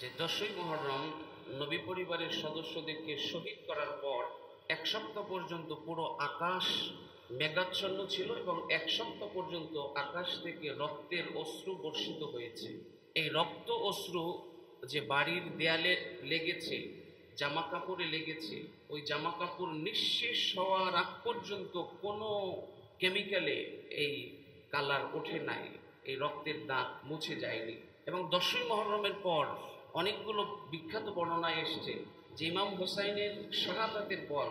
যে 10ই মুহররম নবী পরিবারের সদস্যদেরকে শহীদ করার পর এক সপ্তাহ পর্যন্ত পুরো আকাশ মেঘাচ্ছন্ন ছিল এবং এক সপ্তাহ পর্যন্ত আকাশ থেকে রক্তের অশ্রু বর্ষিত হয়েছে। এই রক্ত অশ্রু যে বাড়ির দেয়ালে লেগেছে, জামা কাপড়ে লেগেছে, ওই জামা কাপড় নিঃশেষ হওয়ার আগ পর্যন্ত কোনো কেমিক্যালে এই কালার ওঠে নাই, এই রক্তের দাগ মুছে যায়নি। এবং 10ই মুহররমের পর অনেকগুলো বিখ্যাত বর্ণনায় এসছে যে ইমাম হোসাইনের শাহাদাতের পর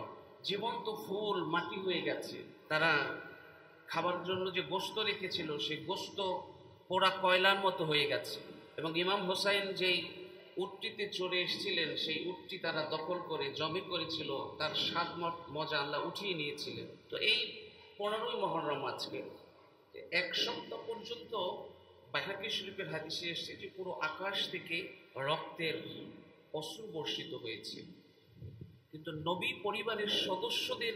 জীবন্ত ফুল মাটি হয়ে গেছে। তারা খাবার জন্য যে গোশত রেখেছিল সেই গোশত পোড়া কয়লার মতো হয়ে গেছে। এবং ইমাম হোসাইন যেই উটটিতে চড়ে এসেছিলেন সেই উটটি তারা দখল করে জমি করেছিল, তার স্বাদ মজা আল্লাহ উঠিয়ে নিয়েছিলেন। তো এই 15ই মুহররম আজকে এক সপ্তাহ পর্যন্ত বাইহাকী শরীফের হাদিসে এসেছে যে পুরো আকাশ থেকে রক্তের অশ্রু বর্ষিত হয়েছে। কিন্তু নবী পরিবারের সদস্যদের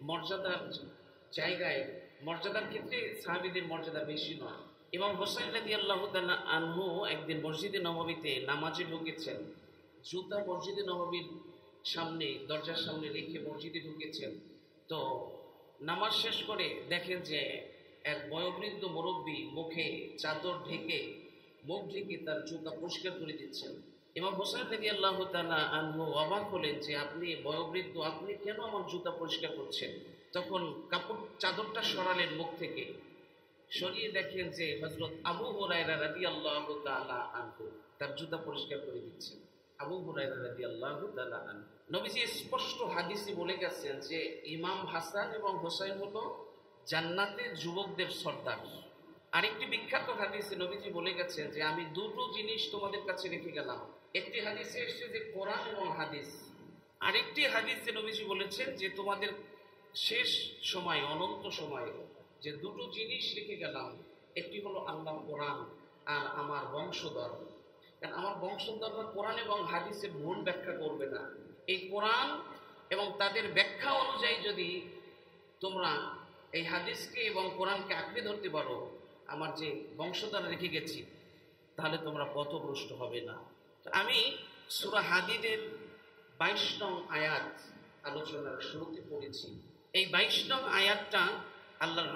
মর্যাদার জায়গায়, মর্যাদার ক্ষেত্রে সাহাবীদের মর্যাদা বেশি নয়। ইমাম হোসাইন রাদিয়াল্লাহু তাআলা আনহু একদিন মসজিদে নববীতে নামাজে ঢুকেছেন, জুতা মসজিদে নববীর সামনে দরজার সামনে রেখে মসজিদে ঢুকেছেন। তো নামাজ শেষ করে দেখেন যে এক বয়োবৃদ্ধ মুরব্বী মুখে চাদর ঢেকে, মুখ ঢেকে তার জুতা পরিষ্কার করে দিচ্ছেন। ইমাম হোসেন রাদিয়াল্লাহু তাআলা আনহু অবাক হলেন যে আপনি বয়োবৃদ্ধ, আপনি কেন আমার জুতা পরিষ্কার করছেন? তখন কাপড় চাদরটা সরালেন মুখ থেকে, সরিয়ে দেখেন যে হযরত আবু হুরায়রা রাদিয়াল্লাহু তাআলা আনহু তার জুতা পরিষ্কার করে দিচ্ছেন। আবু হুরায়রা রাদিয়াল্লাহু তাআলা আনহু, নবীজি স্পষ্ট হাদিসে বলে গেছেন যে ইমাম হাসান এবং হোসাইন হলো জান্নাতের যুবকদের সর্দার। আরেকটি বিখ্যাত হাদিসে নবীজি বলে গেছেন যে আমি দুটো জিনিস তোমাদের কাছে রেখে গেলাম। একটি হাদিসে এসেছে যে কোরআন এবং হাদিস, আরেকটি হাদিসে নবীজি বলেছেন যে তোমাদের শেষ সময়, অনন্ত সময়ে যে দুটো জিনিস রেখে গেলাম, একটি হলো আল্লাহ কোরআন আর আমার বংশধর। কারণ আমার বংশধররা কোরআন এবং হাদিসে ভুল ব্যাখ্যা করবে না। এই কোরআন এবং তাদের ব্যাখ্যা অনুযায়ী যদি তোমরা এই হাদিসকে এবং কোরআনকে আঁকড়ে ধরতে পারো, আমার যে বংশধর রেখে গেছি, তাহলে তোমরা পথভ্রষ্ট হবে না। আমি সূরা হাদীদের 22 নং আয়াত আলোচনার শুরুতে পড়েছি। এই 22 নং আয়াতটা আল্লাহর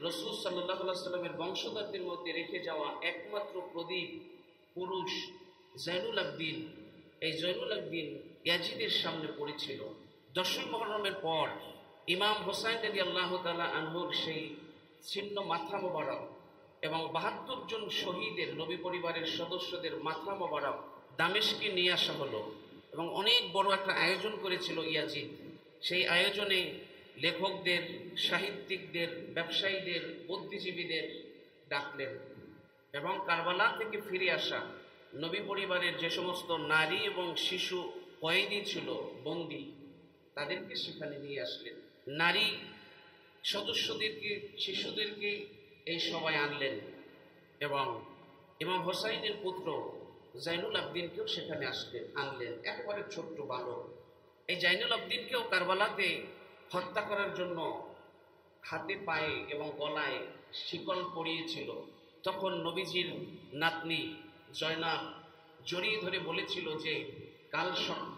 রসূল সাল্লাল্লাহু আলাইহি ওয়াসাল্লামের বংশধরদের মধ্যে রেখে যাওয়া একমাত্র প্রদীপ পুরুষ জয়নুল আবদিন, এই জয়নুল আবদিন ইয়াজিদের সামনে পড়েছিল। 10ই মুহররমের পর ইমাম হোসাইন রাদিয়াল্লাহু তাআলা আনহুর সেই ছিন্ন মাথা মোবারক এবং 72 জন শহীদের, নবী পরিবারের সদস্যদের মাথা মোবারক দামেস্কে নিয়ে আসা হলো এবং অনেক বড় একটা আয়োজন করেছিল ইয়াজিদ। সেই আয়োজনে লেখকদের, সাহিত্যিকদের, ব্যবসায়ীদের, বুদ্ধিজীবীদের ডাকলেন এবং কারবালা থেকে ফিরে আসা নবী পরিবারের যে সমস্ত নারী এবং শিশু কয়েদি ছিল, বন্দী, তাদেরকে সেখানে নিয়ে আসলেন। নারী সদস্যদেরকে, শিশুদেরকে এই সভায় আনলেন এবং ইমাম হোসাইনের পুত্র জয়নুল আবদিনকেও সেখানে আনলেন, একেবারে ছোট্ট বালক। এই জয়নুল আবদিনকেও কারবালাতে হত্যা করার জন্য হাতে, পায়ে এবং গলায় শিকল পরিয়েছিল। তখন নবীজির নাতনি জয়নাব জড়িয়ে ধরে বলেছিল যে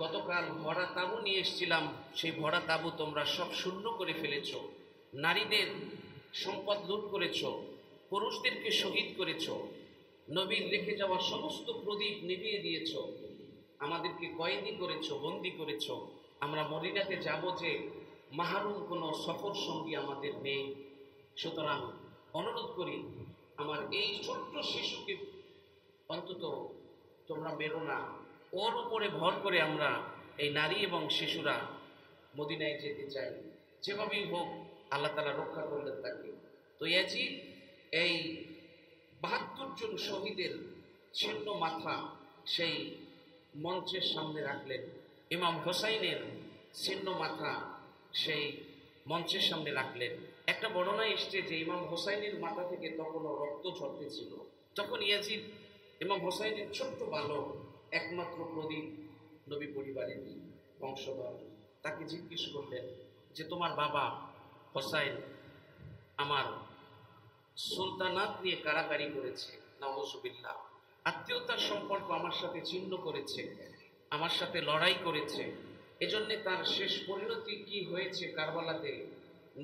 গতকাল ভরা তাঁবু নিয়ে এসেছিলাম, সেই ভরা তাঁবু তোমরা সব শূন্য করে ফেলেছ, নারীদের সম্পদ লুট করেছ, পুরুষদেরকে শহীদ করেছ, নবীর রেখে যাওয়া সমস্ত প্রদীপ নিভিয়ে দিয়েছ, আমাদেরকে কয়েদি করেছ, বন্দী করেছ। আমরা মদিনাতে যাব যে মাহরুম কোনো সফর সঙ্গী আমাদের নেই, সুতরাং অনুরোধ করি আমার এই ছোট্ট শিশুকে অন্তত তোমরা মেরো না, ওর উপরে ভর করে আমরা এই নারী এবং শিশুরা মদিনায় যেতে চাই। যেভাবেই হোক আল্লাহ তাআলা রক্ষা করলেন তাকে। তো ইয়াজিদ এই 72 জন শহীদের ছিন্ন মাথা সেই মঞ্চের সামনে রাখলেন, ইমাম হোসাইনের ছিন্ন মাথা সেই মঞ্চের সামনে রাখলেন। একটা বর্ণনায় এসছে যে ইমাম হোসাইনের মাথা থেকে তখনও রক্ত ঝরতেছিল। তখন ইয়াজিদ ইমাম হোসাইনের ছোট্ট বালক, একমাত্র প্রদীপ, নবী পরিবারের বংশধর, তাকে জিজ্ঞেস করলেন যে তোমার বাবা হোসাইন আমার সুলতানাত নিয়ে কারাকারি করেছে, নাউযুবিল্লাহ, আত্মীয়তার সম্পর্ক আমার সাথে ছিন্ন করেছে, আমার সাথে লড়াই করেছে। এজন্যে তার শেষ পরিণতি কি হয়েছে কারবালাতে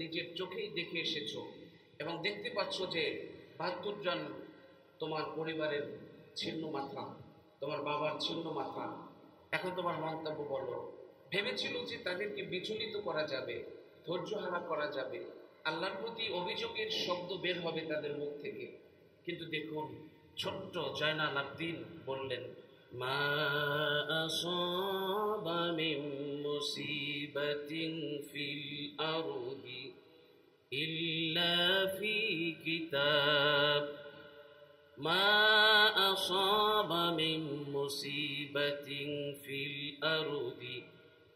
নিজের চোখেই দেখে এসেছো এবং দেখতে পাচ্ছ যে ৭২ জন তোমার পরিবারের ছিন্ন মাথা, তোমার বাবার ছিন্ন মাথা। এখন তোমার মন্তব্য বলো। ভেবেছিল যে তাদেরকে বিচলিত করা যাবে, ধৈর্যহারা করা যাবে, আল্লাহর প্রতি অভিযোগের শব্দ বের হবে তাদের মুখ থেকে। কিন্তু দেখুন, ছোট্ট জয়নাল আবদিন বললেন, মা আসাবা মিন মুসিবাতিন ফিল আরদি ইল্লা ফি কিতাব, মা আসাবা মিন মুসিবাতিন ফিল আরদি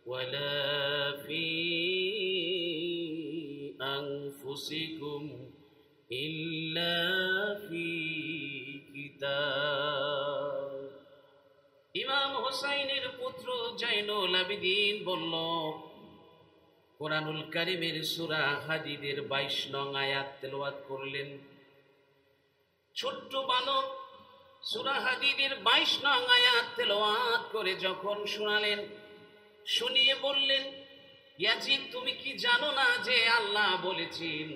ওয়ালা ফি আনফুসিকুম ইল্লা ফি কিতাব। ইমাম হোসাইনের পুত্র জয়নুল আবেদিন বলল, কোরআনুল কারীমের সূরা হাদীদের ২২ নং আয়াত তেলাওয়াত করলেন। ছোট্ট বালক সূরা হাদীদের ২২ নং আয়াত তেলাওয়াত করে যখন শোনালেন, শুনিয়ে বললেন, ইয়াজিদ, তুমি কি জানো না যে আল্লাহ বলেছেন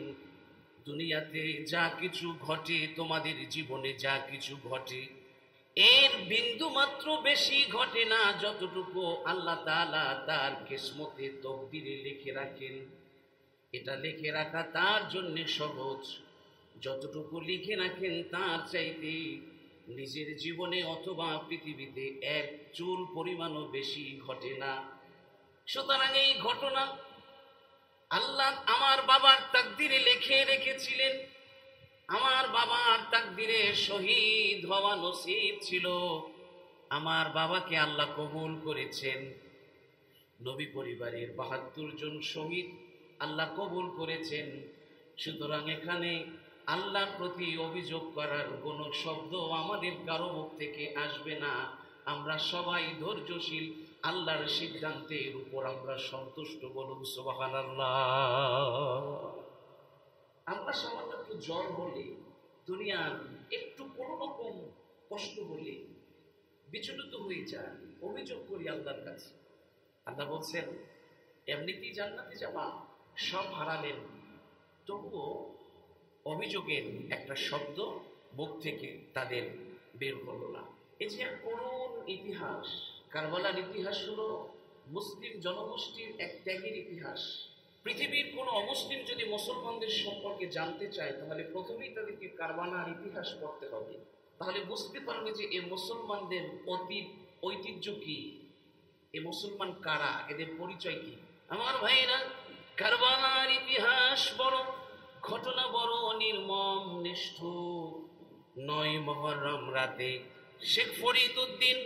দুনিয়াতে যা কিছু ঘটে, তোমাদের জীবনে যা কিছু ঘটে, এর বিন্দু মাত্র বেশি ঘটে না যতটুকু আল্লাহ তাআলা তার কিসমতে তকদিরে লিখে রাখেন। এটা লিখে রাখা তার জন্য সহজ। যতটুকু লিখে রাখেন তার চাইতে নিজের জীবনে অথবা পৃথিবীতে এক চুল পরিমাণও বেশি ঘটে না। সুতরাং এই ঘটনা আল্লাহ আমার বাবার তাকদিরে লিখে রেখেছিলেন। আমার বাবার তাকদিরে শহীদ হওয়া নসিব ছিল, আমার বাবাকে আল্লাহ কবুল করেছেন। নবী পরিবারের ৭২ জন শহীদ আল্লাহ কবুল করেছেন। সুতরাং এখানে আল্লাহর প্রতি অভিযোগ করার কোনো শব্দ আমাদের কারো মুখ থেকে আসবে না। আমরা সবাই ধৈর্যশীল, আল্লাহর সিদ্ধান্তের উপর আমরা সন্তুষ্ট। বলুন সুবহানাল্লাহ। আমরা সামান্য একটু জ্বর হলে, দুনিয়ার একটু কোনো রকম কষ্ট হলে বিচলিত হয়ে যায়, অভিযোগ করি আল্লাহর কাছে। আল্লাহ বলছেন, এমনিতেই জান্নাতে যাবা, সব হারালেন, তবুও অভিযোগের একটা শব্দ মুখ থেকে তাদের বের হলো না। এই যে করুণ ইতিহাস, কারবালার ইতিহাস হলো মুসলিম জনগোষ্ঠীর এক ত্যাগের ইতিহাস। পৃথিবীর কোনো অমুসলিম যদি মুসলমানদের সম্পর্কে জানতে চায়, তাহলে প্রথমেই তাদেরকে কারবালার ইতিহাস পড়তে হবে। তাহলে বুঝতে পারবে যে এ মুসলমানদের অতীত ঐতিহ্য কি, এ মুসলমান কারা, এদের পরিচয় কি। আমার ভাইরা, কারবালার ইতিহাস বড়, ঘটনা বড় নির্মম নিষ্ঠুর। ৯ মুহররম রাতে শেখ ফরিদউদ্দিন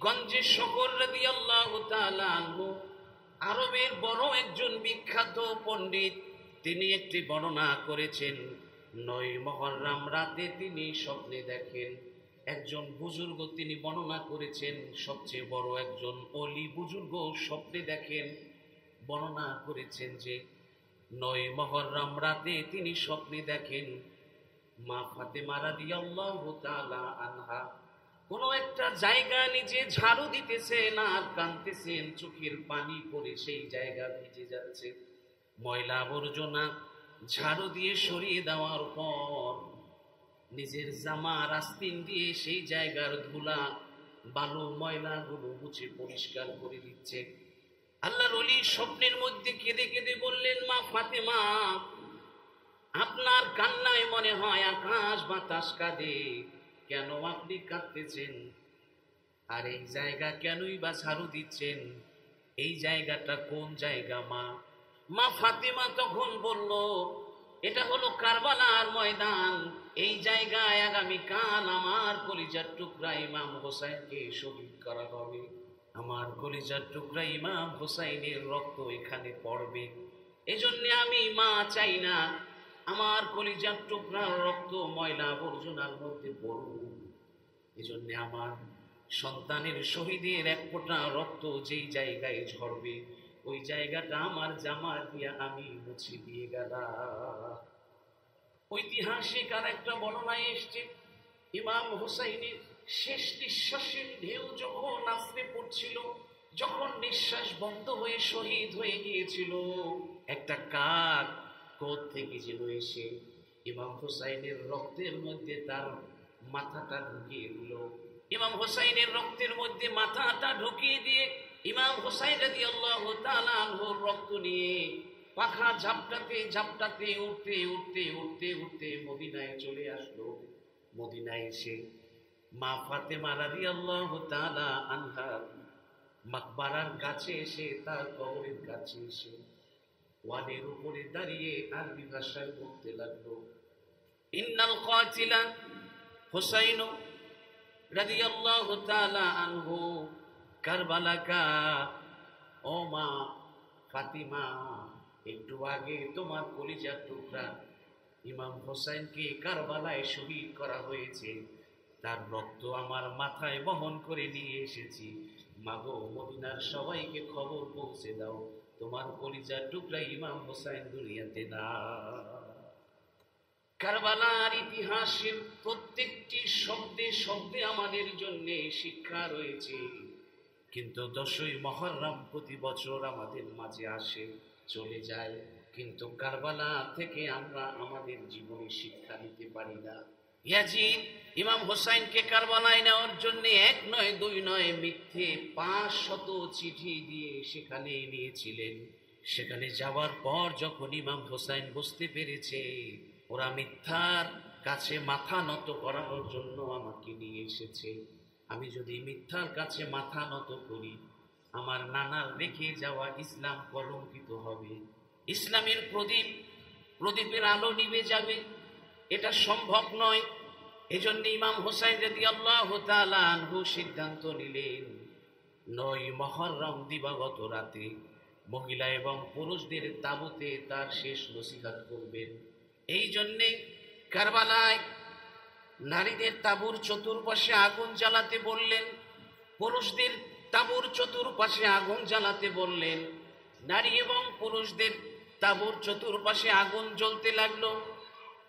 গঞ্জে শকর রাদিয়াল্লাহু তাআলা আনহু, আরবের বড় একজন বিখ্যাত পণ্ডিত, তিনি একটি বর্ণনা করেছেন। ৯ মুহররম রাতে তিনি স্বপ্নে দেখেন একজন বুজুর্গ, তিনি বর্ণনা করেছেন সবচেয়ে বড় একজন অলি বুজুর্গ স্বপ্নে দেখেন, বর্ণনা করেছেন যে ৯ মুহররম রাতে তিনি স্বপ্নে দেখেন মা ফাতেমা রাদিয়াল্লাহু তাআলা আনহা কোনো একটা জায়গা নিজে ঝাড়ু দিতেছেন আর কাঁদতেছেন, চোখের পানি পড়ে সেই জায়গা ভিজে যাচ্ছে। ময়লা আবর্জনা ঝাড়ু দিয়ে সরিয়ে দেওয়ার পর নিজের জামার আস্তিন দিয়ে সেই জায়গার ধুলা, বালু, ময়লাগুলো মুছে পরিষ্কার করে দিচ্ছে। আল্লাহর ওলি স্বপ্নের মধ্যে কেঁদে কেঁদে বললেন, মা ফাতেমা, আপনার কান্নায় মনে হয় আকাশ বাতাস কাঁদে, কেন আপনি কাঁদতেছেন? আর এই জায়গা কেনই বা ঝাড়ু দিচ্ছেন? এই জায়গাটা কোন জায়গা মা? মা ফাতেমা তখন বলল, এটা হলো কারবালার ময়দান। এই জায়গায় আগামীকাল আমার কলিজার টুকরা ইমাম হোসাইনকে শহীদ করা হবে। আমার কলিজার টুকরা ইমাম হোসাইনের রক্ত এখানে পড়বে। এজন্য আমি মা চাই না আমার কলিজার টুকরার রক্ত ময়লা আবর্জনার মধ্যে পড়ুক। এজন্য আমার সন্তানের শহীদের এক ফোঁটা রক্ত যেই জায়গায় ঝরবে, ওই জায়গাটা আমার জামা দিয়ে আমি মুছে দিয়ে গেলাম। ঐতিহাসিক আর একটা বর্ণনায় এসছে, ইমাম হোসাইনের শেষ নিঃশ্বাসের ঢেউ যখন আছড়ে পড়ছিল, যখন নিঃশ্বাস বন্ধ হয়ে শহীদ হয়ে গিয়েছিল, একটা কাক কোথ থেকে যেন এসে ইমাম হুসাইনের রক্তের মধ্যে তার মাথাটা ঢুকিয়ে দিল। ইমাম হুসাইনের রক্তের মধ্যে মাথাটা ঢুকিয়ে দিয়ে ইমাম হুসাইন রাদিয়াল্লাহু তাআলা আনহুর রক্ত নিয়ে পাখা ঝাপটাতে ঝাপটাতে উঠতে উঠতে উঠতে উঠতে মদিনায় চলে আসলো। মদিনায় এসে মা ফাতেমা রাদিয়াল্লাহু তাআলা আনহার মাকবারার কাছে এসে, তার কবরের কাছে এসে ওয়ালের উপরে দাঁড়িয়ে আরবি ভাষায় বলতে লাগলো, ইন্নাল কাতিলা হুসাইন রাদিয়াল্লাহু তাআলা আনহু কারবালাকা। ও মা ফাতিমা, একটু আগে তোমার কলিজার টুকরা ইমাম হোসেনকে কারবালায় শহীদ করা হয়েছে, তার রক্ত আমার মাথায় বহন করে নিয়ে এসেছি। মাগো, মদিনার সবাইকে খবর পৌঁছে দাও, তোমার কলিজার টুকরা ইমাম হোসেন দুনিয়াতে না। কারবালার ইতিহাসের প্রত্যেকটি শব্দে শব্দে আমাদের জন্য শিক্ষা রয়েছে। কিন্তু 10ই মুহররম প্রতি বছর আমাদের মাঝে আসে, চলে যায়, কিন্তু কারবালা থেকে আমরা আমাদের জীবনে শিক্ষা নিতে পারি না। ইয়াজিদ ইমাম হোসেনকে কারবালায় নেওয়ার জন্য 1 নয় 2 নয় মিথ্যে 500 চিঠি দিয়ে সেখানে নিয়েছিলেন। সেখানে যাওয়ার পর যখন ইমাম হোসেন বুঝতে পেরেছে ওরা মিথ্যার কাছে মাথা নত করানোর জন্য আমাকে নিয়ে এসেছে, আমি যদি মিথ্যার কাছে মাথা নত করি আমার নানার রেখে যাওয়া ইসলাম কলঙ্কিত হবে, ইসলামের প্রদীপের আলো নিভে যাবে, এটা সম্ভব নয়। এজন্য ইমাম হোসেন রাদিয়াল্লাহু তাআলা আনহু সিদ্ধান্ত নিলেন 9 মুহররম দিবাগত রাতে মহিলা এবং পুরুষদের তাঁবুতে তার শেষ নসিহত করবেন। এই জন্যে কারবালায় নারীদের তাঁবুর চতুর্পাশে আগুন জ্বালাতে বললেন, পুরুষদের তাঁবুর চতুর্পাশে আগুন জ্বালাতে বললেন। নারী এবং পুরুষদের তাঁবুর চতুর্পাশে আগুন জ্বলতে লাগলো।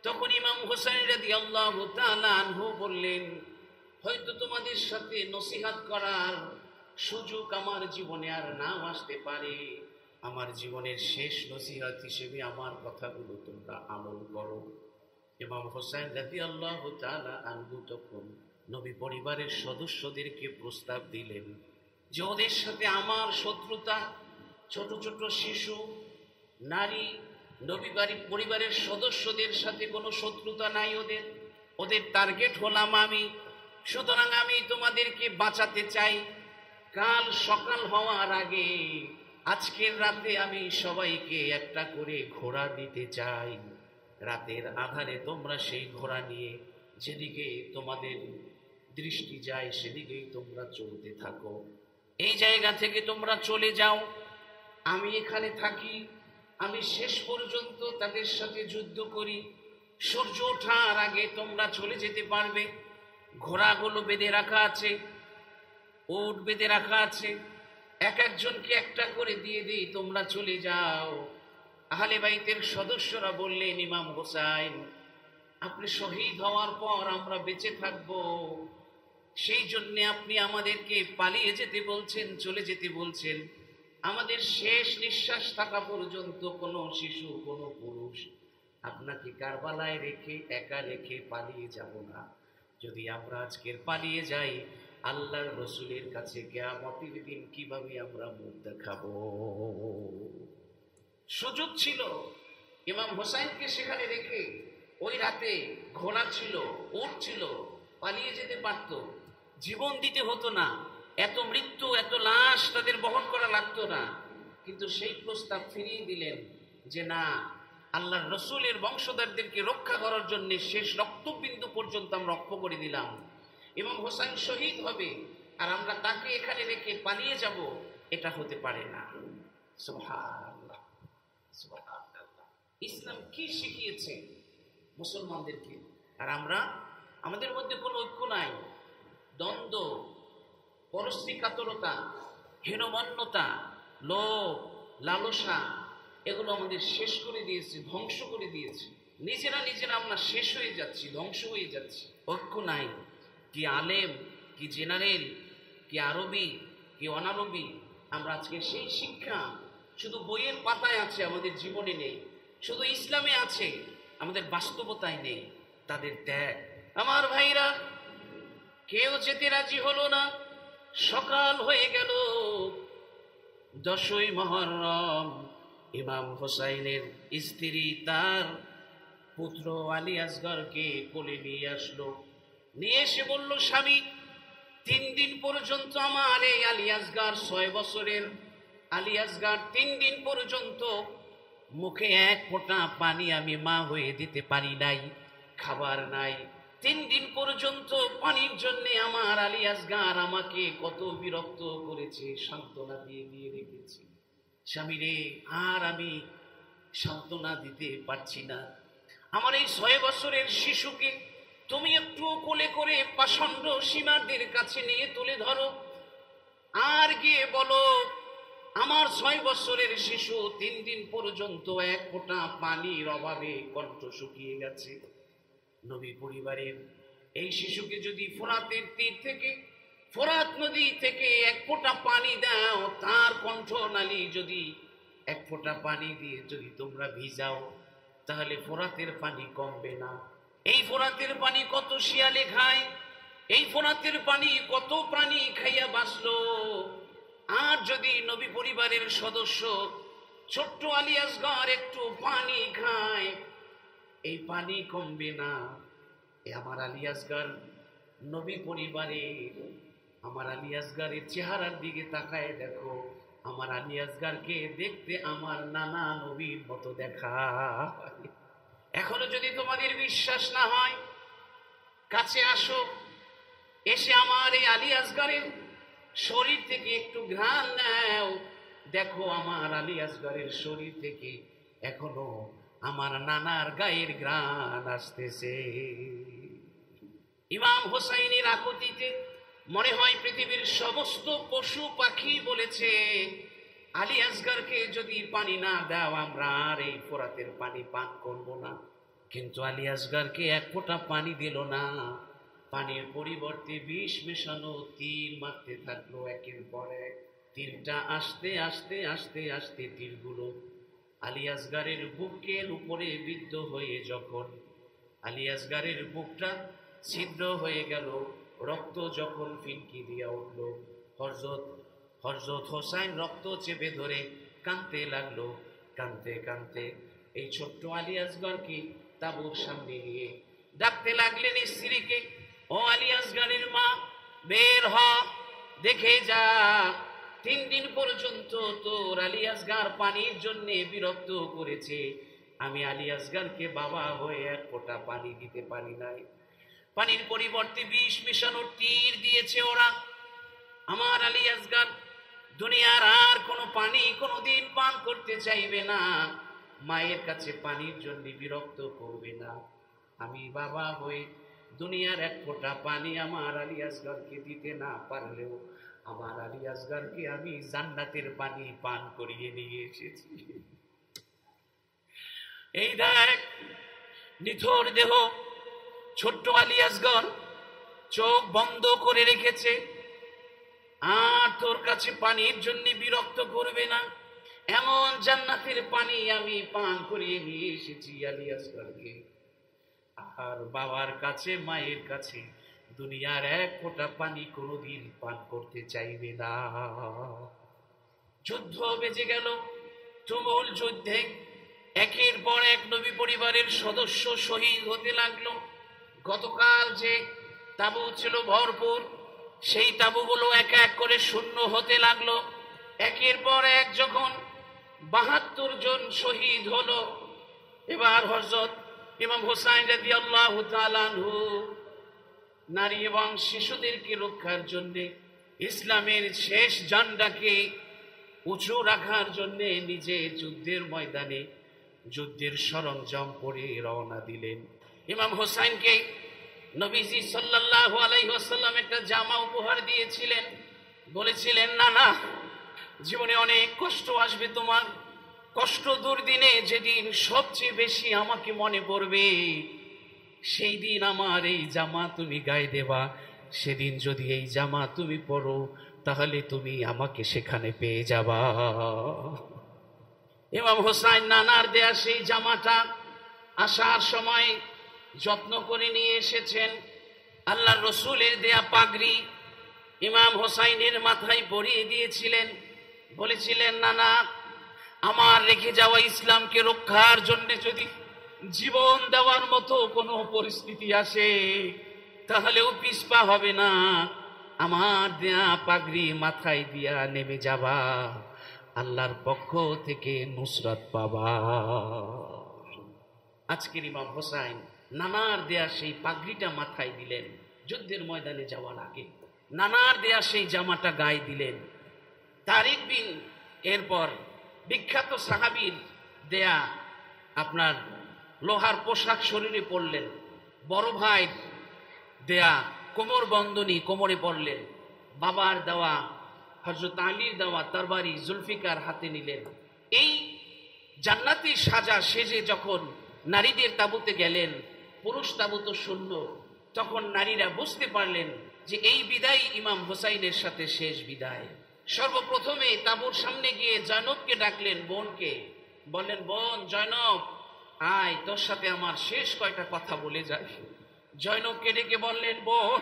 তখন ইমাম হোসেন রাদিয়াল্লাহু তাআলা আনহু বললেন, হয়তো তোমাদের সাথে নসিহত করার সুযোগ আমার জীবনে আর নাও আসতে পারে, আমার জীবনের শেষ নসিহত হিসেবে আমার কথাগুলো তোমরা আমল করো। ইমাম হোসেন রাদিয়াল্লাহু তাআলা আনহু তখন নবী পরিবারের সদস্যদেরকে প্রস্তাব দিলেন যে ওদের সাথে আমার শত্রুতা, ছোট ছোট শিশু, নারী, নবী পরিবারের সদস্যদের সাথে কোনো শত্রুতা নাই, ওদের টার্গেট হলাম আমি। সুতরাং আমি তোমাদেরকে বাঁচাতে চাই। কাল সকাল হওয়ার আগে আজকের রাতে আমি সবাইকে একটা করে ঘোড়া দিতে চাই। রাতের আধারে তোমরা সেই ঘোড়া নিয়ে যেদিকে তোমাদের দৃষ্টি যায় সেদিকেই তোমরা চলতে থাকো। এই জায়গা থেকে তোমরা চলে যাও, আমি এখানে থাকি, আমি শেষ পর্যন্ত তাদের সাথে যুদ্ধ করি। সূর্য ওঠার আগে তোমরা চলে যেতে পারবে। ঘোড়াগুলো বেঁধে রাখা আছে, উট বেঁধে রাখা আছে, এক একজনকে একটা করে দিয়ে দিই, তোমরা চলে যাও। আহলে বাইতের সদস্যরা বললেন, ইমাম হোসেন আপনি শহীদ হওয়ার পর আমরা বেঁচে থাকব, সেই জন্য আপনি আমাদেরকে পালিয়ে যেতে বলছেন, চলে যেতে বলছেন। আমাদের শেষ নিঃশ্বাস থাকা পর্যন্ত কোনো শিশু, কোনো পুরুষ আপনাকে কারবালায় রেখে একা রেখে পালিয়ে যাব না। যদি আমরা আজকের পালিয়ে যাই আল্লাহর রসুলের কাছে কিয়ামতের দিন কিভাবে আমরা মুখ দেখাবো? সুযোগ ছিল ইমাম হোসেনকে সেখানে রেখে, ওই রাতে ঘোড়া ছিল, উট ছিল, পালিয়ে যেতে পারত, জীবন দিতে হতো না, এত মৃত্যু, এত লাশ তাদের বহন করা লাগতো না। কিন্তু সেই প্রস্তাব ফিরিয়ে দিলেন যে না, আল্লাহর রসুলের বংশধরদেরকে রক্ষা করার জন্য শেষ রক্তবিন্দু পর্যন্ত আমরা রক্ষা করে দিলাম। ইমাম হোসেন শহীদ হবে আর আমরা তাকে এখানে রেখে পালিয়ে যাব, এটা হতে পারে না। সুবহানাল্লাহ, সুবহানাল্লাহ। ইসলাম কি শিখিয়েছে মুসলমানদেরকে? আর আমরা, আমাদের মধ্যে কোনো ঐক্য নাই, দ্বন্দ্ব, পরশ্রীকাতরতা, হীনমন্যতা, লোভ, লালসা, এগুলো আমাদের শেষ করে দিয়েছে, ধ্বংস করে দিয়েছে। নিজেরা আমরা শেষ হয়ে যাচ্ছি, ধ্বংস হয়ে যাচ্ছি। ঐক্য নাই। কি আলেম, কি জেনারেল, কি আরবি, কি অনারবি, আমরা আজকে সেই শিক্ষা শুধু বইয়ের পাতায় আছে, আমাদের জীবনে নেই। শুধু ইসলামে আছে, আমাদের বাস্তবতায় নেই। তাদের ত্যাগ। আমার ভাইরা, কেউ যেতে রাজি হলো না। সকাল হয়ে গেল। 10ই মুহররম ইমাম হোসাইনের স্ত্রী তার পুত্র আলী আসগরকে কোলে নিয়ে আসলো। নিয়ে এসে বলল, স্বামী, 3 দিন পর্যন্ত আমার এই আলী আসগর, 6 বছরের আলী আসগর 3 দিন পর্যন্ত মুখে এক ফোঁটা পানি আমি মা হয়ে দিতে পারি নাই, খাবার নাই। 3 দিন পর্যন্ত পানির জন্য আমার আলী আসগর আমাকে কত বিরক্ত করেছে, সান্ত্বনা দিয়ে দিয়ে রেখেছি। স্বামী রে, আর আমি সান্ত্বনা দিতে পারছি না। আমার এই 6 বছরের শিশুকে তুমি একটু কোলে করে পাষণ্ড সীমাদের কাছে নিয়ে তুলে ধরো, আর গিয়ে বলো আমার 6 বছরের শিশু 3 দিন পর্যন্ত এক ফোঁটা পানির অভাবে কণ্ঠ শুকিয়ে গেছে। নবী পরিবারের এই শিশুকে যদি ফোরাতের তীর থেকে, ফোরাত নদী থেকে এক ফোঁটা পানি দাও, তার কণ্ঠ নালী যদি এক ফোঁটা পানি দিয়ে যদি তোমরা ভিজাও, তাহলে ফোরাতের পানি কমবে না। এই ফোরাতের পানি কত শিয়ালে খায়, এই ফোরাতের পানি কত প্রাণী খাইয়া বাঁচলো। আর যদি নবী পরিবারের সদস্য ছোট্ট আলী আসগর একটু পানি খায়, এই পানি কমবে না। আমার আলী আসগর নবী পরিবারের, আমার আলী আসগরের চেহারার দিকে তাকায় দেখো, আমার আলী আসগরকে দেখতে আমার নানা নবীর মতো দেখা। এখনো যদি তোমাদের বিশ্বাস না হয়, কাছে আসো, এসে আমার এই আলী আসগরের শরীর থেকে একটু ঘ্রাণ নাও। দেখো আমার আলী আসগরের শরীর থেকে এখনো আমার নানার গায়ের ঘ্রাণ আসতেছে। ইমাম হোসাইনের আকুতিতে মনে হয় পৃথিবীর সমস্ত পশু পাখি বলেছে, আলী আসগরকে যদি পানি না দাও, আমরা আর এই ফোরাতের পানি পান করব না। কিন্তু আলী আসগরকে এক ফোঁটা পানি দিল না। পানির পরিবর্তে বিষ মেশানো তীর মারতে থাকলো একের পর এক। তীরটা আস্তে আস্তে আস্তে আস্তে তীরগুলো আলী আসগরের বুকের উপরে বিদ্ধ হয়ে যখন আলী আসগরের বুকটা ছিদ্র হয়ে গেল, রক্ত যখন ফিনকি দিয়া উঠল, হযরত হোসাইন রক্ত চেপে ধরে কাঁদতে লাগলো। কাঁদতে কাঁদতে এই ছোট্ট আলী আসগরকে তাঁবুর সামনে নিয়ে ডাকতে লাগলেন স্ত্রীকে, ও আলী আসগরের মা, বের হ, দেখে যা, 3 দিন পর্যন্ত তোর আলী আসগর পানির জন্য বিরক্ত করেছে। আমি আলী আসগরকে বাবা হয়ে এক ফোঁটা পানি দিতে পারি নাই। পানির পরিবর্তে বিষ মেশানো তীর দিয়েছে ওরা। আমার আলী আসগর দুনিয়ার আর কোনো পানি কোনোদিন পান করতে চাইবে না, মায়ের কাছে পানির জন্য বিরক্ত করবে না। আমি বাবা হয়ে দুনিয়ার এক ফোঁটা পানি আমার আলী আসগরকে দিতে না পারলেও আমার আলী আসগরকে আমি জান্নাতের পানি পান করিয়ে নিয়ে এসেছি। এই দেখ, নিথর দেহ ছোট্ট আলী আসগর চোখ বন্ধ করে রেখেছে, আর তোর কাছে পানির জন্য বিরক্ত করবে না। এমন জান্নাতের পানি আমি পান করিয়ে নিয়ে এসেছি আলী আসগরকে। আর বাবার কাছে, মায়ের কাছে দুনিয়ার এক ফোঁটা পানি কোনোদিন পান করতে চাইবে না। যুদ্ধ বেজে গেল, তুমুল যুদ্ধে একের পর এক নবী পরিবারের সদস্য শহীদ হতে লাগলো। গতকাল যে তাঁবু ছিল ভরপুর, সেই তাঁবুগুলো এক এক করে শূন্য হতে লাগলো। একের পর এক যখন 72 জন শহীদ হলো, এবার হযরত ইমাম হোসাইন রাদিয়াল্লাহু তাআলা আনহু নারী এবং শিশুদেরকে রক্ষার জন্য, ইসলামের শেষ ঝান্ডাকে উঁচু রাখার জন্য নিজে যুদ্ধের ময়দানে যুদ্ধের সরঞ্জাম পরে রওনা দিলেন। ইমাম হোসাইনকে নবীজি সাল্লাল্লাহু আলাইহি ওয়াসাল্লাম একটা জামা উপহার দিয়েছিলেন। বলেছিলেন, না না, জীবনে অনেক কষ্ট আসবে তোমার, কষ্ট দুর্দিনে যেদিন সবচেয়ে বেশি আমাকে মনে পড়বে, সেই দিন আমার এই জামা তুমি গায়ে দেবা, সেদিন যদি এই জামা তুমি পরো তাহলে তুমি আমাকে সেখানে পেয়ে যাবা। ইমাম হোসাইন নানার দেয়া সেই জামাটা আসার সময় যত্ন করে নিয়ে এসেছেন। আল্লাহর রসুলের দেয়া পাগড়ি ইমাম হোসাইনের মাথায় পরিয়ে দিয়েছিলেন। বলেছিলেন, নানা, আমার রেখে যাওয়া ইসলামকে রক্ষার জন্য যদি জীবন দেওয়ার মতো কোনো পরিস্থিতি আসে তাহলেও পিছপা হবে না, আমার দেয়া পাগড়ি মাথায় দিয়া নেমে যাবা, আল্লাহর পক্ষ থেকে নুসরাত পাবা। আজকের ইমাম হোসাইন নানার দেয়া সেই পাগড়িটা মাথায় দিলেন যুদ্ধের ময়দানে যাওয়ার আগে। নানার দেয়া সেই জামাটা গায়ে দিলেন। তারিক বিন এরপর বিখ্যাত সাহাবীর দেয়া আপনার লোহার পোশাক শরীরে পরলেন। বড় ভাই দেয়া কোমর বন্ধনী কোমরে পরলেন। বাবার দেওয়া হযরত আলীর দেওয়া তরবারি জুলফিকার হাতে নিলেন। এই জান্নাতি সাজা সেজে যখন নারীদের তাঁবুতে গেলেন, পুরুষ তাঁবু তো শূন্য, তখন নারীরা বুঝতে পারলেন যে এই বিদায় ইমাম হোসাইনের সাথে শেষ বিদায়। সর্বপ্রথমে তাঁবুর সামনে গিয়ে জয়নবকে ডাকলেন, বোনকে বললেন, বোন জয়নব, আয়, তোর সাথে আমার শেষ কয়টা কথা বলে যায়। জয়নবকে ডেকে বললেন, বোন,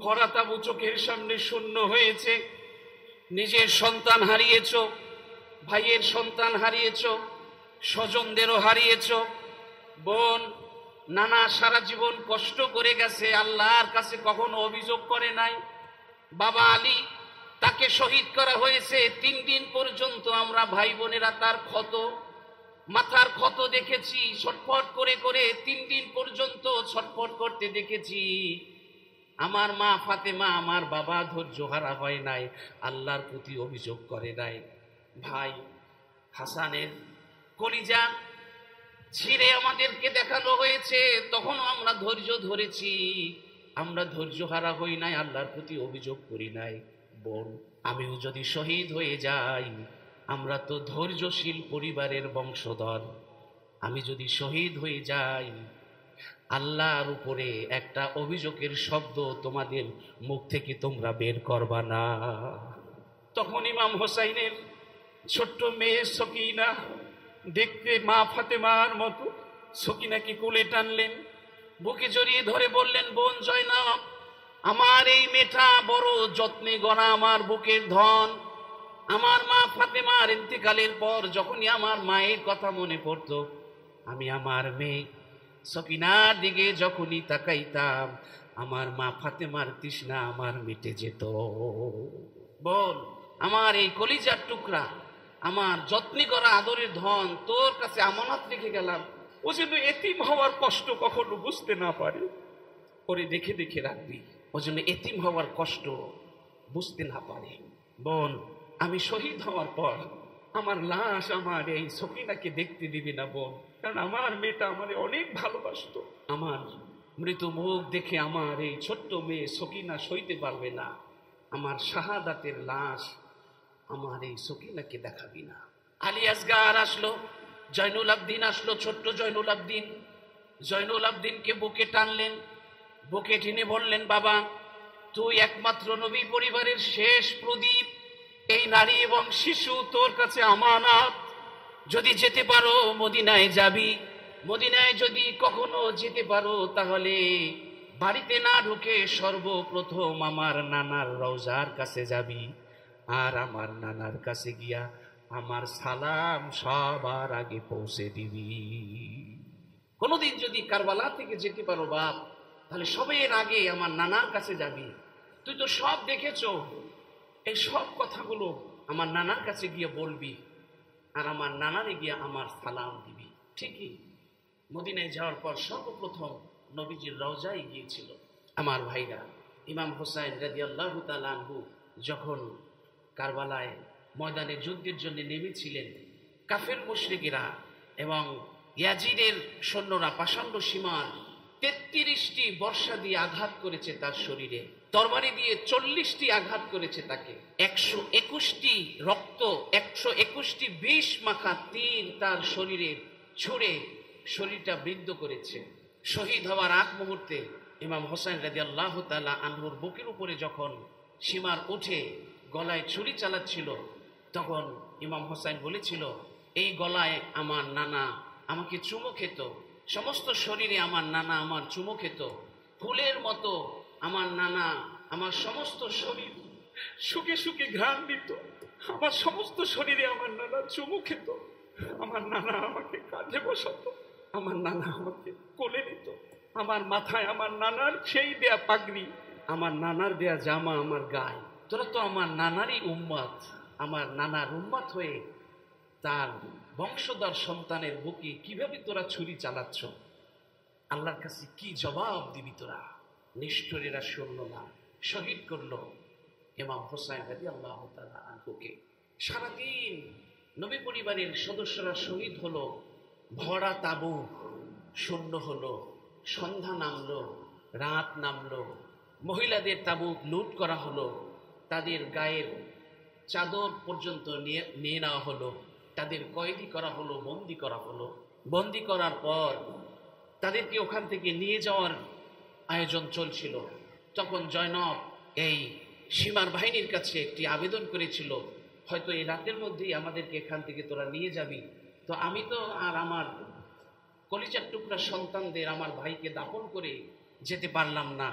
ভরা তাঁবু চোখের সামনে শূন্য হয়েছে। নিজের সন্তান হারিয়েছ, ভাইয়ের সন্তান হারিয়েছ, স্বজনদেরও হারিয়েছ। বোন, নানা সারা জীবন কষ্ট করে গেছে, আল্লাহর কাছে কখনো অভিযোগ করে নাই। বাবা আলী, তাকে শহীদ করা হয়েছে, 3 দিন পর্যন্ত আমরা ভাই বোনেরা তার ক্ষত, মাথার ক্ষত দেখেছি, ছটফট করে করে 3 দিন পর্যন্ত ছটফট করতে দেখেছি। আমার মা ফাতেমা, আমার বাবা ধৈর্য হারা হয় নাই, আল্লাহর প্রতি অভিযোগ করে নাই। ভাই হাসানের কলিজা ছিঁড়ে আমাদেরকে দেখানো হয়েছে, তখনও আমরা ধৈর্য ধরেছি, আমরা ধৈর্য হারা হই নাই, আল্লাহর প্রতি অভিযোগ করি নাই। বোন, আমিও যদি শহীদ হয়ে যাই, আমরা তো ধৈর্যশীল পরিবারের বংশধর, আমি যদি শহীদ হয়ে যাই, আল্লাহর উপরে একটা অভিযোগের শব্দ তোমাদের মুখ থেকে তোমরা বের করবা না। তখন ইমাম হোসাইনের ছোট্ট মেয়ে সকিনা, দেখতে মা ফাতেমার মতো, সকিনাকে কোলে টানলেন, বুকে জড়িয়ে ধরে বললেন, বোন জয়নব, আমার এই মেয়েটা বড় যত্নে গড়া আমার বুকের ধন। আমার মা ফাতেমার ইন্তেকালের পর যখনই আমার মায়ের কথা মনে পড়তো, আমি আমার মেয়ে সকিনার দিকে যখনই তাকাইতাম, আমার মা ফাতেমার তৃষ্ণা আমার মিটে যেত। বল, আমার এই কলিজার টুকরা, আমার যত্নে করা আদরের ধন তোর কাছে আমানত রেখে গেলাম, ও যেন এতিম হওয়ার কষ্ট কখনো বুঝতে না পারে, ওরে দেখে দেখে রাখবি, ও যেন এতিম হওয়ার কষ্ট বুঝতে না পারে। বোন, আমি শহীদ হওয়ার পর আমার লাশ আমার এই সকিনাকে দেখতে দিবি না বোন, কারণ আমার মেয়েটা আমারে অনেক ভালোবাসতো। আমার মৃত মুখ দেখে আমার এই ছোট্ট মেয়ে সকিনা সইতে পারবে না, আমার শাহাদাতের লাশ আমার এই সকিনাকে দেখাবি না। আলী আসগার আসলো, জয়নুল আবদিন আসলো, ছোট্ট জয়নুল আবদিন। জয়নুল আবদিনকে বুকে টানলেন, বুকে টেনে বললেন, বাবা, তুই একমাত্র নবী পরিবারের শেষ প্রদীপ, এই নারী এবং শিশু তোর কাছে আমানত। যদি যেতে পারো মদিনায় যাবি, মদিনায় যদি কখনো যেতে পারো তাহলে বাড়িতে না ঢুকে সর্বপ্রথম আমার নানার রওজার কাছে যাবি, আর আমার নানার কাছে গিয়া আমার সালাম সবার আগে পৌঁছে দিবি। কোনোদিন যদি কারবালা থেকে যেতে পারো বাপ, তাহলে সবের আগে আমার নানার কাছে যাবি। তুই তো সব দেখেছো, এই সব কথাগুলো আমার নানার কাছে গিয়ে বলবি, আর আমার নানারে গিয়ে আমার সালাম দিবি। ঠিকই মদিনায় যাওয়ার পর সর্বপ্রথম নবীজির রওজায় গিয়েছিল। আমার ভাইরা, ইমাম হোসাইন রাদিয়াল্লাহু তাআলা আনহু যখন কারবালায় ময়দানে যুদ্ধের জন্য নেমেছিলেন, কাফের মুশরিকেরা এবং ইয়াজিদের সৈন্যরা পাষণ্ড সীমার 33টি বর্ষা দিয়ে আঘাত করেছে তার শরীরে, তরবারি দিয়ে 40টি আঘাত করেছে তাকে, 121টি রক্ত, 121টি বিষ মাখা তীর তার শরীরে ছুঁড়ে শরীরটা বৃদ্ধ করেছে। শহীদ হওয়ার আগ মুহূর্তে ইমাম হোসেন রাদিয়াল্লাহু তাআলা আনহুর বুকের উপরে যখন সীমার উঠে গলায় ছুরি চালাচ্ছিল, তখন ইমাম হোসেন বলেছিল, এই গলায় আমার নানা আমাকে চুমো খেত, সমস্ত শরীরে আমার নানা আমার চুমো খেত, ফুলের মতো আমার নানা আমার সমস্ত শরীর শুকে শুকে ঘ্রাণ দিত, আমার সমস্ত শরীরে আমার নানা চুমু খেত, আমার নানা আমাকে কাঁধে বসাতো, আমার নানা আমাকে কোলে নিত, আমার মাথায় আমার নানার সেই দেয়া পাগড়ি, আমার নানার দেয়া জামা আমার গায়ে। তোরা তো আমার নানারই উম্মত, আমার নানার উম্মত হয়ে তার বংশধর সন্তানের বুকে কিভাবে তোরা ছুরি চালাচ্ছ? আল্লাহর কাছে কি জবাব দিবি তোরা? নিষ্ঠুরেরা শুনল না, শহীদ করলো ইমাম হোসেন রাদিয়াল্লাহু তাআলা আনহুকে। সারাদিন নবী পরিবারের সদস্যরা শহীদ হলো, ভরা তাবুক শূন্য হলো, সন্ধ্যা নামলো, রাত নামলো, মহিলাদের তাবুক লুট করা হলো, তাদের গায়ের চাদর পর্যন্ত নিয়ে নেওয়া হলো, তাদের কয়েদি করা হলো, বন্দি করা হলো। বন্দি করার পর তাদেরকে ওখান থেকে নিয়ে যাওয়ার আয়োজন চলছিল। তখন জয়নব এই সীমার বাহিনীর কাছে একটি আবেদন করেছিল, হয়তো এই রাতের মধ্যেই আমাদেরকে এখান থেকে তোরা নিয়ে যাবি। তো আমি তো আর আমার কলিজার টুকরা সন্তানদের, আমার ভাইকে দাফন করে যেতে পারলাম না,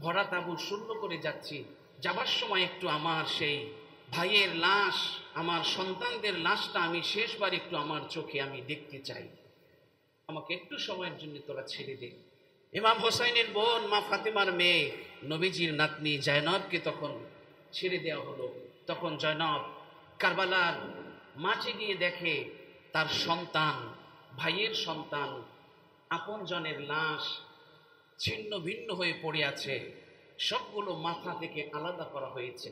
ভরা তাঁবু শূন্য করে যাচ্ছি, যাবার সময় একটু আমার সেই ভাইয়ের লাশ, আমার সন্তানদের লাশটা আমি শেষবার একটু আমার চোখে আমি দেখতে চাই, আমাকে একটু সময়ের জন্য তোরা ছেড়ে দে। ইমাম হোসাইনের বোন মা ফাতেমার মেয়ে নবীজির নাতনি জয়নবকে তখন ছেড়ে দেওয়া হলো। তখন জয়নব কারবালার মাঠে গিয়ে দেখে তার সন্তান, ভাইয়ের সন্তান, আপনজনের লাশ ছিন্ন ভিন্ন হয়ে পড়ে আছে, সবগুলো মাথা থেকে আলাদা করা হয়েছে।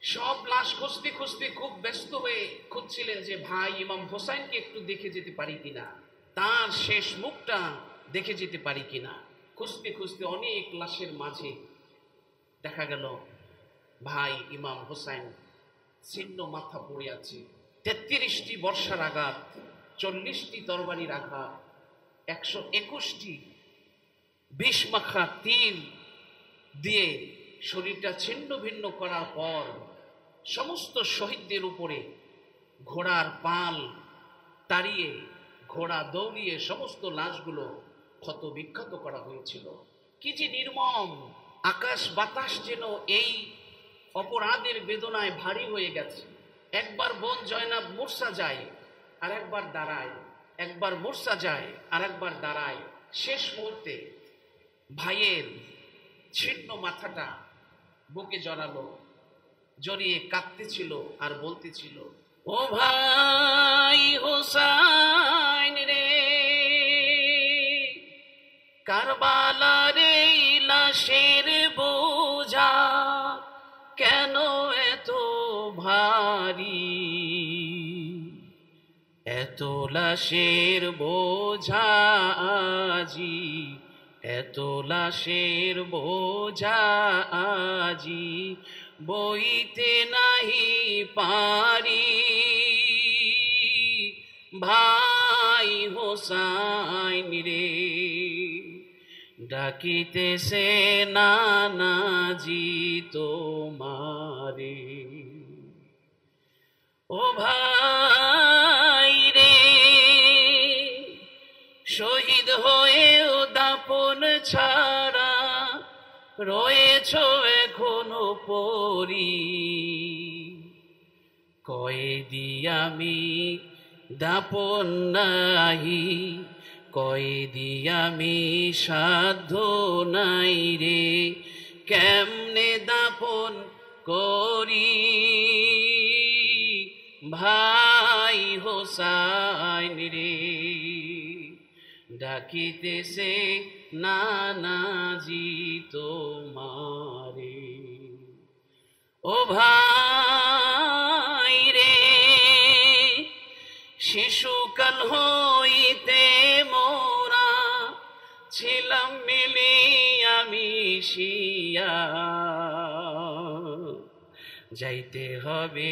সব লাশ খুঁজতে খুঁজতে খুব ব্যস্ত হয়ে খুঁজছিলেন যে ভাই ইমাম হোসাইনকে একটু দেখে যেতে পারি কিনা, তার শেষ মুখটা দেখে যেতে পারি কিনা। খুঁজতে খুঁজতে অনেক লাশের মাঝে দেখা গেল ভাই ইমাম হোসাইন ছিন্ন মাথা পড়ে আছে। 33টি বর্ষার আঘাত, 40টি তরবারির আঘাত, 121টি বিষ মাখা তীর দিয়ে শরীরটা ছিন্ন ভিন্ন করার পর সমস্ত শহীদদের উপরে ঘোড়ার পাল তাড়িয়ে, ঘোড়া দৌড়িয়ে সমস্ত লাশগুলো ক্ষত বিক্ষত করা হয়েছিল। কি যে নির্মম! আকাশ বাতাস যেন এই অপরাধের বেদনায় ভারী হয়ে গেছে। একবার বোন জয়নাব মূর্ছা যায়, আর একবার দাঁড়ায়, একবার মূর্ছা যায়, আর একবার দাঁড়ায়। শেষ মুহূর্তে ভাইয়ের ছিন্ন মাথাটা বুকে জড়ালো, জড়িয়ে কাঁদতেছিল আর বলতেছিল, ও ভাই হোসাইন রে, কারবালার এই লাশের বোঝা কেন এত ভারী, এত লাশের বোঝা আজি, এত লাশের বোঝা আজি বইতে নাহি পারি, ভাই হোসাইন রে, ডাকিতেছে নানাজি তোমারে। ও ভাই রে, শহীদ হয়েও দাপন ছাড়া রয়েছ এখনো পরি, কয়েদি আমি দাপন নাহি, কয়েদি আমি সাধ্য নাই রে, কেমনে দাপন করি, ভাই হোসাইন রে, ডাকিতেছে নানাজি তোমারে। ও ভাই রে, শিশুকাল হইতে মোরা ছিলাম মিলিয়া মিশিয়া, যাইতে হবে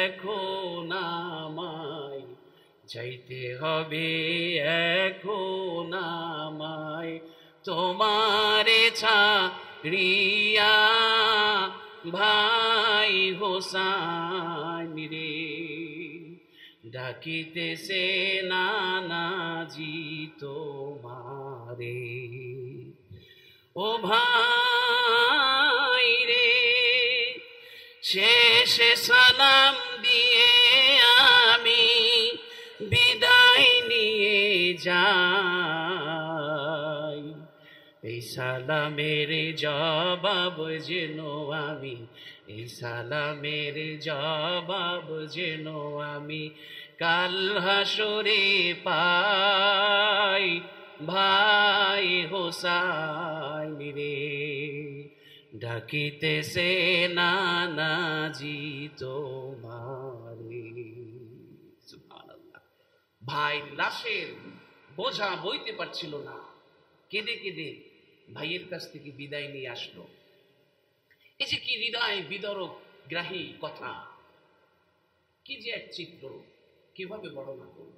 এখন আমায়, যাইতে হবে এখন আমায় তোমারে ছাড়িয়া ভাই হোসাইন রে, ডাকিতেছে নানাজি তোমারে। ও ভাই রে, শেষে সালাম দিয়ে আমি বিদায় নিয়ে যাই, এই সালামের জবাব যেন আমি, এই সালামের জবাব যেন আমি কাল হাসরে পাই ভাই হোসাইন রে, ডাকিতেছে নানাজি তোমারে। সুবহানাল্লাহ। ভাই লাশের বোঝা বইতে পারছিল না, কেঁদে কেঁদে ভাইয়ের কাছ থেকে বিদায় নিয়ে আসলো। এই যে কি হৃদয় বিদরক গ্রাহী কথা, কি যে এক চিত্র, কিভাবে বর্ণনা করব।